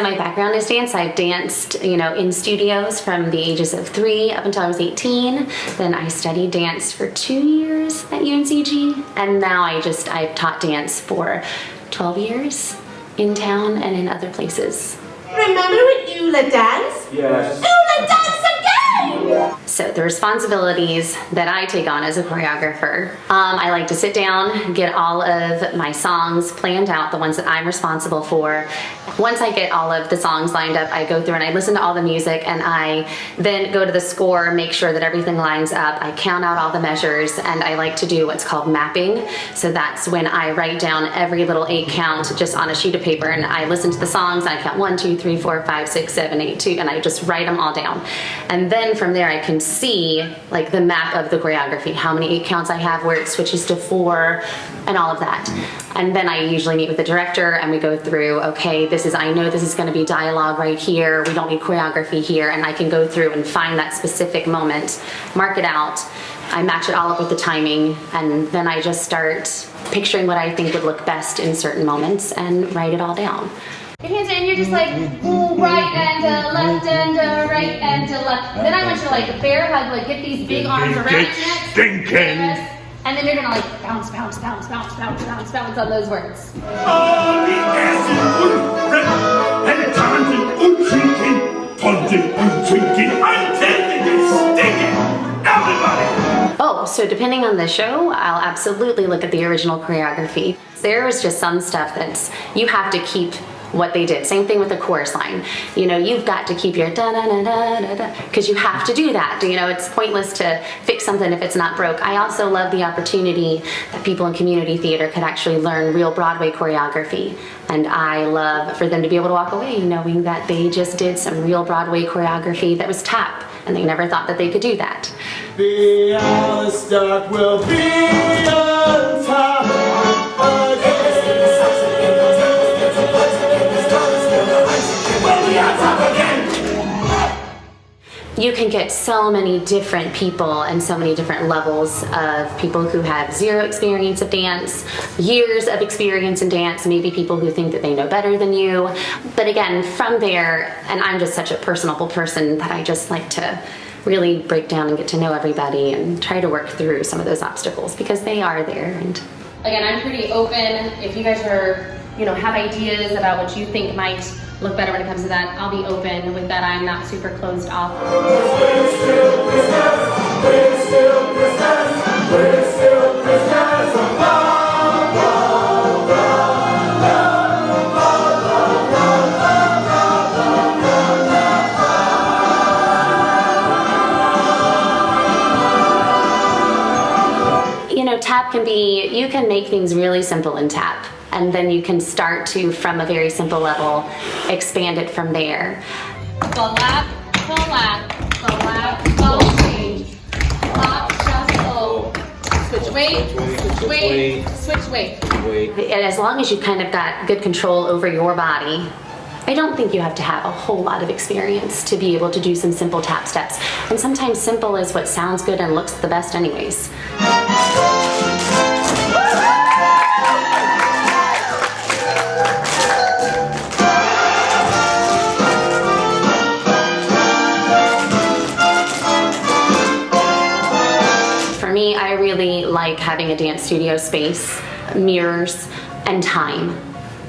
So my background is dance. I've danced, in studios from the ages of 3 up until I was 18. Then I studied dance for 2 years at UNCG. And now I've taught dance for 12 years in town and in other places. Remember when Eula danced? Yes. Eula danced again! So the responsibilities that I take on as a choreographer, I like to sit down, get all of my songs planned out, the ones that I'm responsible for. Once I get all of the songs lined up, I go through and I listen to all the music, and I then go to the score, make sure that everything lines up. I count out all the measures, and I like to do what's called mapping. So that's when I write down every little 8 count just on a sheet of paper, and I listen to the songs, and I count 1, 2, 3, 4, 5, 6, 7, 8, 2, and I just write them all down. And then from there I can see like the map of the choreography, how many 8 counts I have, where it switches to 4, and all of that. And then I usually meet with the director and we go through, okay, I know this is going to be dialogue right here, we don't need choreography here, and I can go through and find that specific moment, mark it out, I match it all up with the timing, and then I just start picturing what I think would look best in certain moments and write it all down. Your hands are in, you're just like, right and left and right and left. Then I want you to like bear hug, like get these big arms around your neck. Stinking. And then you're gonna like bounce, bounce, bounce, bounce, bounce, bounce, bounce on those words. All die Essen und Brennen, eine Tanten und Trinken, Tanten und Trinken, until stinking. Everybody! Oh, so depending on the show, I'll absolutely look at the original choreography. There is just some stuff you have to keep what they did. Same thing with the chorus line. You've got to keep your da-da-da-da-da-da, because you have to do that. It's pointless to fix something if it's not broke. I also love the opportunity that people in community theater could actually learn real Broadway choreography. And I love for them to be able to walk away knowing that they just did some real Broadway choreography that was tap, and they never thought that they could do that. The Alistair will be on top again. You can get so many different people and so many different levels of people who have 0 experience of dance, years of experience in dance, maybe people who think that they know better than you. But again, from there, and I'm just such a personable person that I just like to really break down and get to know everybody and try to work through some of those obstacles because they are there. And again, I'm pretty open. If you guys are, have ideas about what you think might look better when it comes to that, I'll be open with that. I'm not super closed off. Tap you can make things really simple in tap. And then you can start to, from a very simple level, expand it from there. Collab, collab, collab, collab, change. Pop, just slow. Switch weight, switch weight, switch weight. And as long as you kind of got good control over your body, I don't think you have to have a whole lot of experience to be able to do some simple tap steps. And sometimes simple is what sounds good and looks the best anyways. For me, I really like having a dance studio space, mirrors, and time.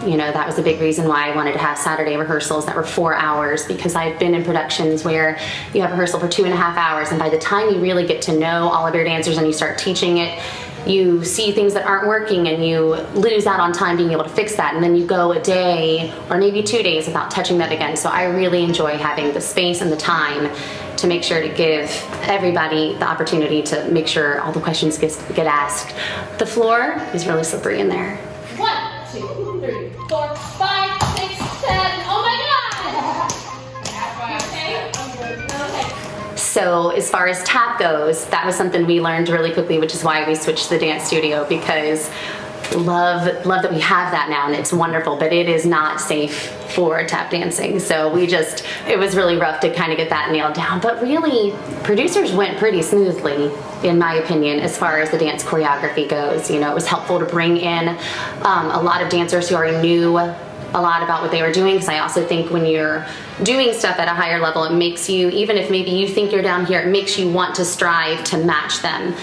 That was a big reason why I wanted to have Saturday rehearsals that were 4 hours, because I've been in productions where you have rehearsal for 2.5 hours, and by the time you really get to know all of your dancers and you start teaching it, you see things that aren't working and you lose out on time being able to fix that, and then you go a day or maybe 2 days without touching that again. So I really enjoy having the space and the time to make sure to give everybody the opportunity to make sure all the questions get asked. The floor is really slippery in there. 1, 2, 3, 4, 5, 6, 7. Oh my God! Okay. So as far as tap goes, that was something we learned really quickly, which is why we switched to the dance studio, because love that we have that now, and it's wonderful, but it is not safe for tap dancing. So it was really rough to kind of get that nailed down. But really, producers went pretty smoothly, in my opinion, as far as the dance choreography goes. It was helpful to bring in a lot of dancers who already knew a lot about what they were doing, because I also think when you're doing stuff at a higher level, it makes you, even if maybe you think you're down here, it makes you want to strive to match them.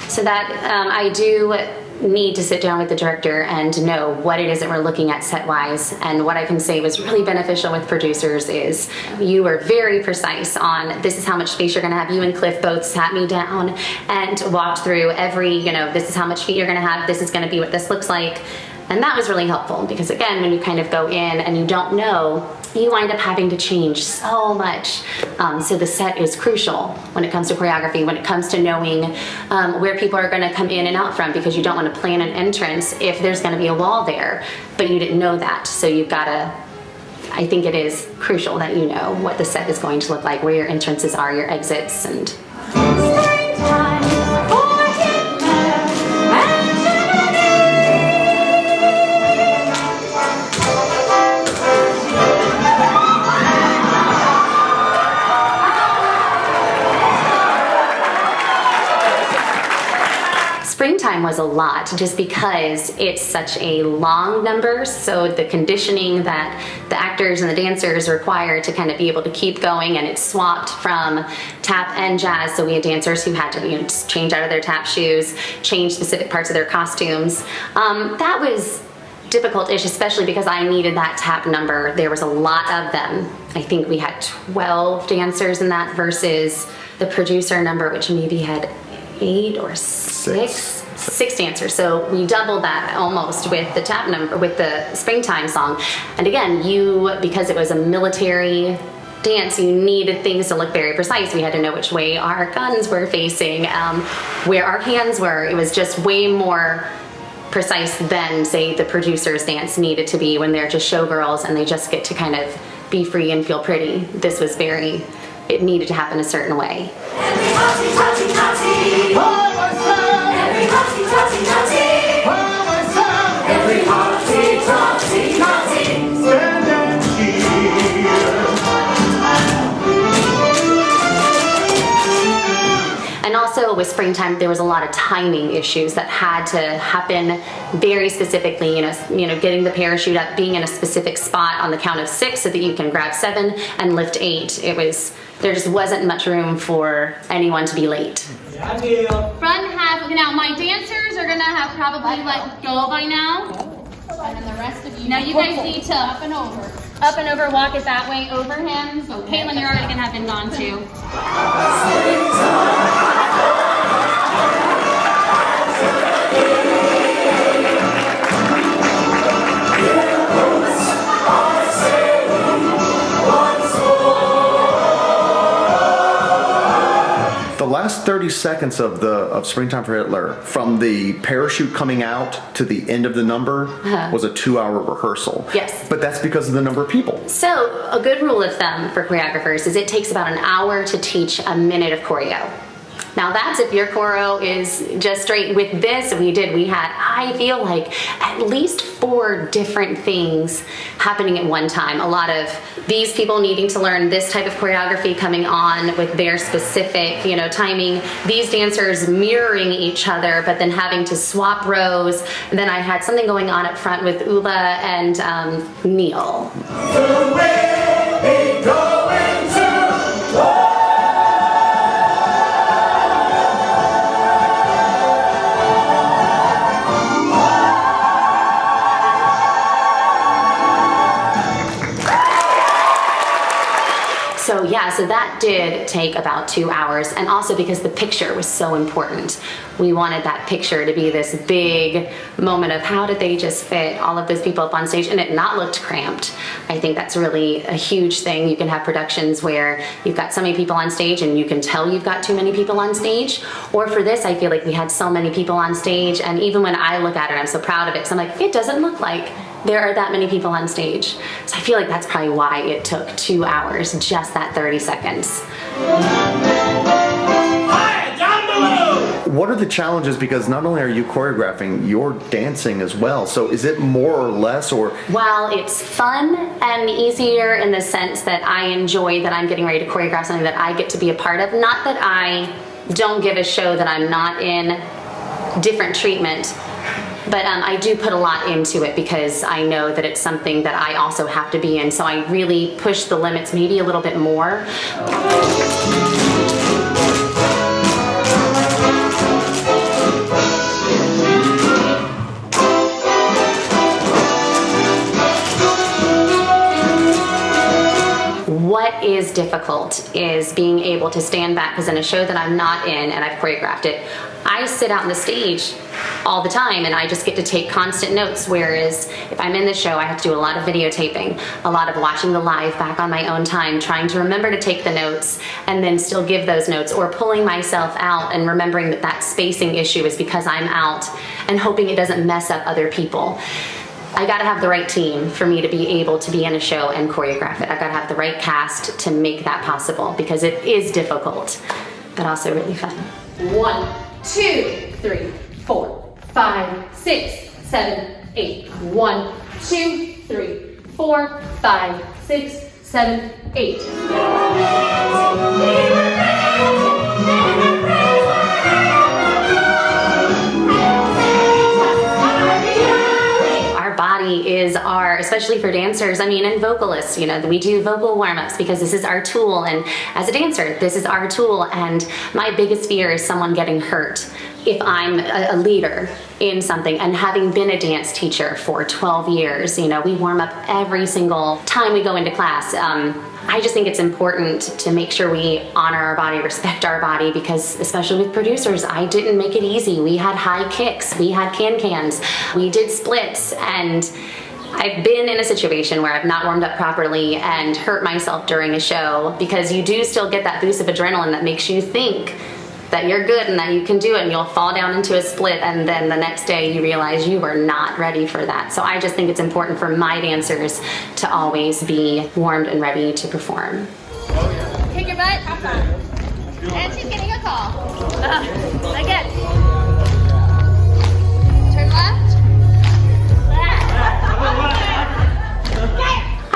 So that I do need to sit down with the director and know what it is that we're looking at set-wise. And what I can say was really beneficial with producers is you were very precise on this is how much space you're gonna have. You and Cliff both sat me down and walked through every, this is how much feet you're gonna have, this is gonna be what this looks like. And that was really helpful because again, when you kind of go in and you don't know, you wind up having to change so much. So the set is crucial when it comes to choreography, when it comes to knowing where people are gonna come in and out from, because you don't wanna plan an entrance if there's gonna be a wall there, but you didn't know that. So you've gotta, I think it is crucial that you know what the set is going to look like, where your entrances are, your exits, and Springtime was a lot just because it's such a long number, so the conditioning that the actors and the dancers require to kind of be able to keep going, and it's swapped from tap and jazz, so we had dancers who had to just change out of their tap shoes, change specific parts of their costumes. That was difficult-ish, especially because I needed that tap number. There was a lot of them. I think we had 12 dancers in that versus the producer number, which maybe had 8 or 6 dancers. So we doubled that almost with the tap number, with the Springtime song. And again, because it was a military dance, you needed things to look very precise. We had to know which way our guns were facing, where our hands were. It was just way more precise than, say, the producer's dance needed to be when they're just showgirls and they just get to kind of be free and feel pretty. This was it needed to happen a certain way. Every hottie, hottie, hottie. Every hottie, hottie, hottie. Every hottie, hottie, hottie. Stand and cheer. And also with Springtime, there was a lot of timing issues that had to happen very specifically, getting the parachute up, being in a specific spot on the count of 6 so that you can grab 7 and lift 8. There just wasn't much room for anyone to be late. Front half, now my dancers are gonna have probably let go by now. And then the rest of you. Now you guys need to up and over, walk it that way over him. So Caitlin, you're already gonna have been gone too. The last 30 seconds of Springtime for Hitler, from the parachute coming out to the end of the number, was a 2-hour rehearsal. Yes. But that's because of the number of people. So a good rule of thumb for choreographers is it takes about an hour to teach a minute of choreo. Now that's if your choreo is just straight. With this, we had, I feel like, at least 4 different things happening at one time. A lot of these people needing to learn this type of choreography coming on with their specific, timing. These dancers mirroring each other, but then having to swap rows. And then I had something going on up front with Ula and Neil. The way we go into war. So that did take about 2 hours, and also because the picture was so important. We wanted that picture to be this big moment of how did they just fit all of those people up on stage and it not looked cramped. I think that's really a huge thing. You can have productions where you've got so many people on stage and you can tell you've got too many people on stage. Or for this, I feel like we had so many people on stage, and even when I look at it, I'm so proud of it, because I'm like, it doesn't look like there are that many people on stage. So I feel like that's probably why it took 2 hours, just that 30 seconds. Fire down below! What are the challenges? Because not only are you choreographing, you're dancing as well. So is it more or less, or? Well, it's fun and easier in the sense that I enjoy that I'm getting ready to choreograph something that I get to be a part of. Not that I don't give a show that I'm not in different treatment, but I do put a lot into it because I know that it's something that I also have to be in. So I really push the limits maybe a little bit more. What is difficult is being able to stand back, because in a show that I'm not in and I've choreographed it, I sit out on the stage all the time and I just get to take constant notes, whereas if I'm in the show I have to do a lot of videotaping, a lot of watching the live back on my own time, trying to remember to take the notes and then still give those notes, or pulling myself out and remembering that that spacing issue is because I'm out and hoping it doesn't mess up other people. I gotta have the right team for me to be able to be in a show and choreograph it. I gotta have the right cast to make that possible, because it is difficult, but also really fun. 1, 2, 3, 4, 5, 6, 7, 8. 1, 2, 3, 4, 5, 6, 7, 8. Is our, especially for dancers, I mean, and vocalists, you know, we do vocal warm-ups because this is our tool, and as a dancer, this is our tool, and my biggest fear is someone getting hurt. If I'm a leader in something, and having been a dance teacher for 12 years, you know, we warm up every single time we go into class. I just think it's important to make sure we honor our body, respect our body, because especially with producers, I didn't make it easy. We had high kicks, we had can-cans, we did splits, and I've been in a situation where I've not warmed up properly and hurt myself during a show, because you do still get that boost of adrenaline that makes you think that you're good and that you can do it, and you'll fall down into a split, and then the next day you realize you were not ready for that. So I just think it's important for my dancers to always be warmed and ready to perform. Kick your butt. Have fun. And she's getting a call. Again. Turn left.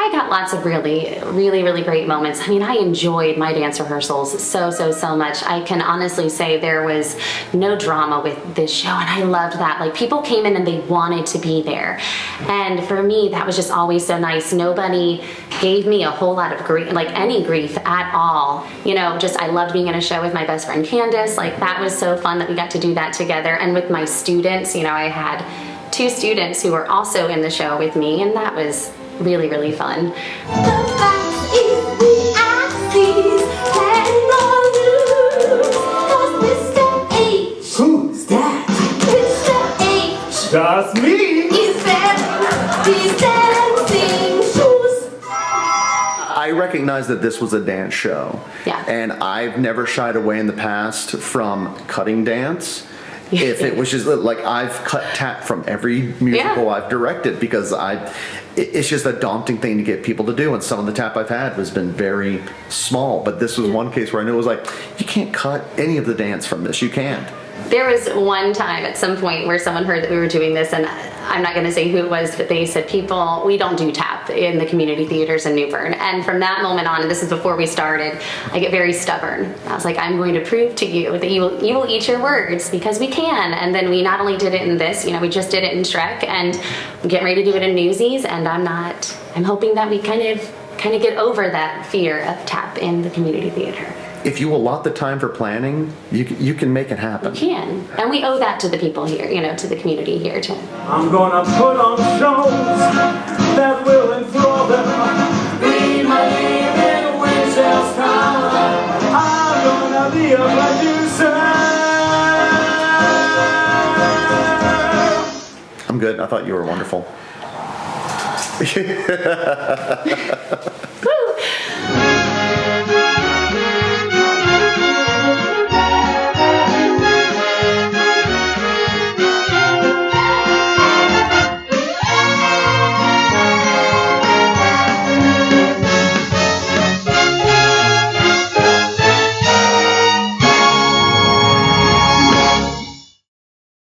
I got lots of really great moments. I mean, I enjoyed my dance rehearsals so much. I can honestly say there was no drama with this show, and I loved that. Like, people came in and they wanted to be there. And for me, that was just always so nice. Nobody gave me a whole lot of grief, like any grief at all. You know, just I loved being in a show with my best friend Candace. Like, that was so fun that we got to do that together. And with my students, you know, I had 2 students who were also in the show with me, and that was really fun. Who's that? That's me! I recognize that this was a dance show. Yeah. And I've never shied away in the past from cutting dance. If it was just like, I've cut tap from every musical I've directed, because it's just a daunting thing to get people to do, and some of the tap I've had has been very small, but this was one case where I knew it was like, you can't cut any of the dance from this, you can't. There was one time at some point where someone heard that we were doing this, and I'm not going to say who it was, but they said, people, we don't do tap in the community theaters in New Bern. And from that moment on, and this is before we started, I get very stubborn. I was like, I'm going to prove to you that you will eat your words, because we can. And then we not only did it in this, you know, we just did it in Shrek, and we're getting ready to do it in Newsies, and I'm hoping that we kind of get over that fear of tap in the community theater. If you allot the time for planning, you can make it happen. You can. And we owe that to the people here, you know, to the community here too. I'm gonna put on shows that will enthrall them. Read my name in Winchell's column. I'm gonna be a producer. I'm good. I thought you were wonderful.